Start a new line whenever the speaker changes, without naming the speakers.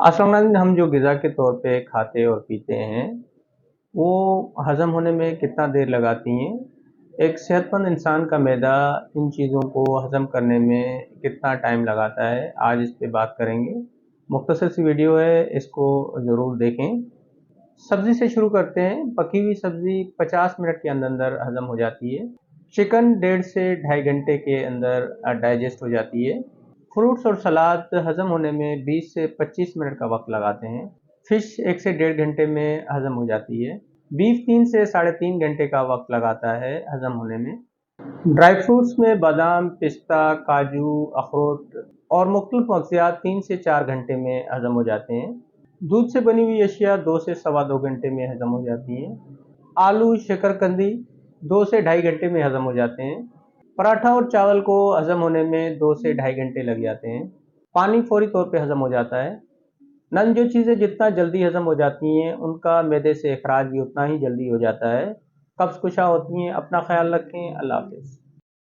असल हम जो ग़िज़ा के तौर पे खाते और पीते हैं, वो हज़म होने में कितना देर लगाती हैं? एक सेहतमंद इंसान का मैदा इन चीज़ों को हज़म करने में कितना टाइम लगाता है, आज इस पे बात करेंगे। मुख्तसर सी वीडियो है, इसको ज़रूर देखें। सब्ज़ी से शुरू करते हैं। पकी हुई सब्ज़ी 50 मिनट के अंदर हज़म हो जाती है। चिकन 1.5 से ढाई घंटे के अंदर डाइजेस्ट हो जाती है। फ्रूट्स और सलाद हज़म होने में 20 से 25 मिनट का वक्त लगाते हैं। फ़िश 1 से 1.5 घंटे में हज़म हो जाती है। बीफ 3 से साढ़े 3 घंटे का वक्त लगाता है हज़म होने में। ड्राई फ्रूट्स में बादाम, पिस्ता, काजू, अखरोट और मुख्तलिफ मग़ज़ियात 3 से 4 घंटे में हज़म हो जाते हैं। दूध से बनी हुई अशिया 2 से सवा 2 घंटे में हज़म हो जाती हैं। आलू, शकरकंदी 2 से ढाई घंटे में हज़म हो जाते हैं। पराठा और चावल को हज़म होने में 2 से ढाई घंटे लग जाते हैं। पानी फौरी तौर पे हज़म हो जाता है। जो चीज़ें जितना जल्दी हज़म हो जाती हैं, उनका मैदे से इखराज भी उतना ही जल्दी हो जाता है। कब्ज़ कुशा होती हैं। अपना ख़्याल रखें। अल्लाह हाफ़िज़।